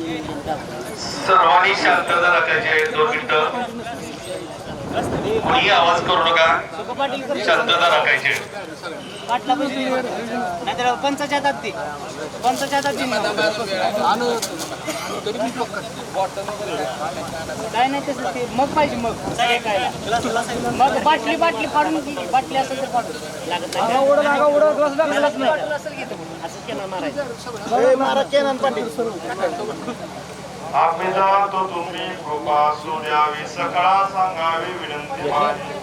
सर्वांनी शांतता राखायची 2 मिनिटं. कोणी आवाज करू नका, शांतता राखायची. नाहीतर पंचाच्या हातात ती पंचाच्या हातात काय नाही तसं ते मग पाहिजे. मग सगळे काय मग बाटली बाटली फाडून बाटली असेल तर फाडून लागत नाही. असं केलं मारायचं मारा केलं पाटील. आम्ही जातो तुम्ही कृपा असू द्यावी सकळा सांगावी विनंती माझी.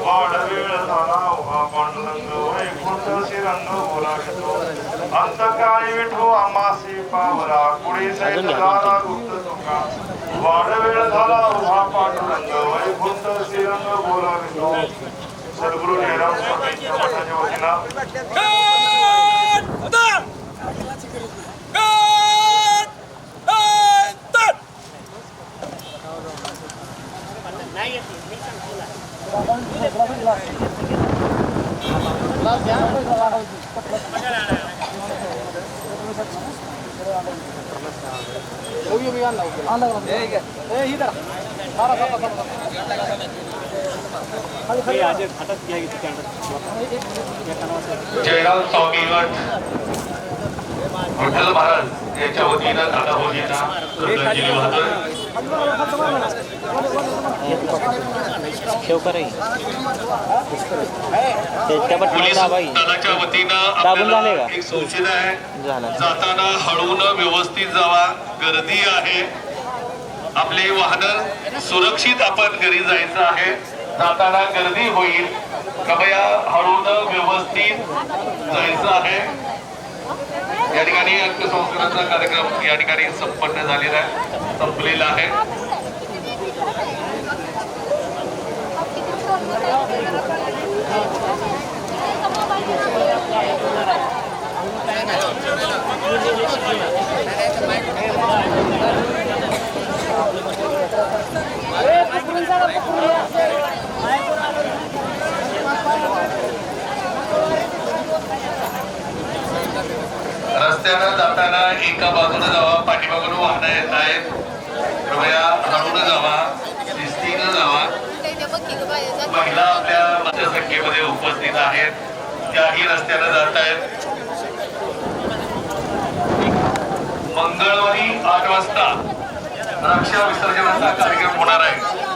वाढ वेळ झाला उभा पांडुरंग वैकुंठ श्रीरंग बोलावितो. अंतकाळी विठू आमासी पावला पुढे सैत झाला गुप्त सुखा. वाढ वेळ झाला उभा पांडुरंग वैकुंठ श्रीरंग बोलावितो. सद्गुरु जयराम स्वामींच्या मठाच्या वतीनं जयराम स्वामी मठ विठ्ठल महाराज याच्या वतीनं दादा भोजींना श्रद्धांजली वाहतोय. पोलीस दलाच्या वतीनं आपल्याला एक सूचना आहे. जाताना हळून व्यवस्थित जावा, गर्दी आहे. आपले वाहन सुरक्षित आपण घरी जायचं आहे. जाताना गर्दी होईल, कृपया हळून व्यवस्थित जायचं आहे. या ठिकाणी अंत्यसंस्काराचा कार्यक्रम या ठिकाणी संपन्न झालेला आहे, संपलेला आहे. रस्त्यानं जाताना एका बाजूने जावा, पाठीमागून वाहनं येत आहेत. कृपया हळून जावा, शिस्तीनं जावा. महिला आपल्या मोठ्या संख्येमध्ये उपस्थित आहेत, त्याही रस्त्यानं जात आहेत. मंगळवारी 8 वाजता रक्षा विसर्जनाचा कार्यक्रम होणार आहे.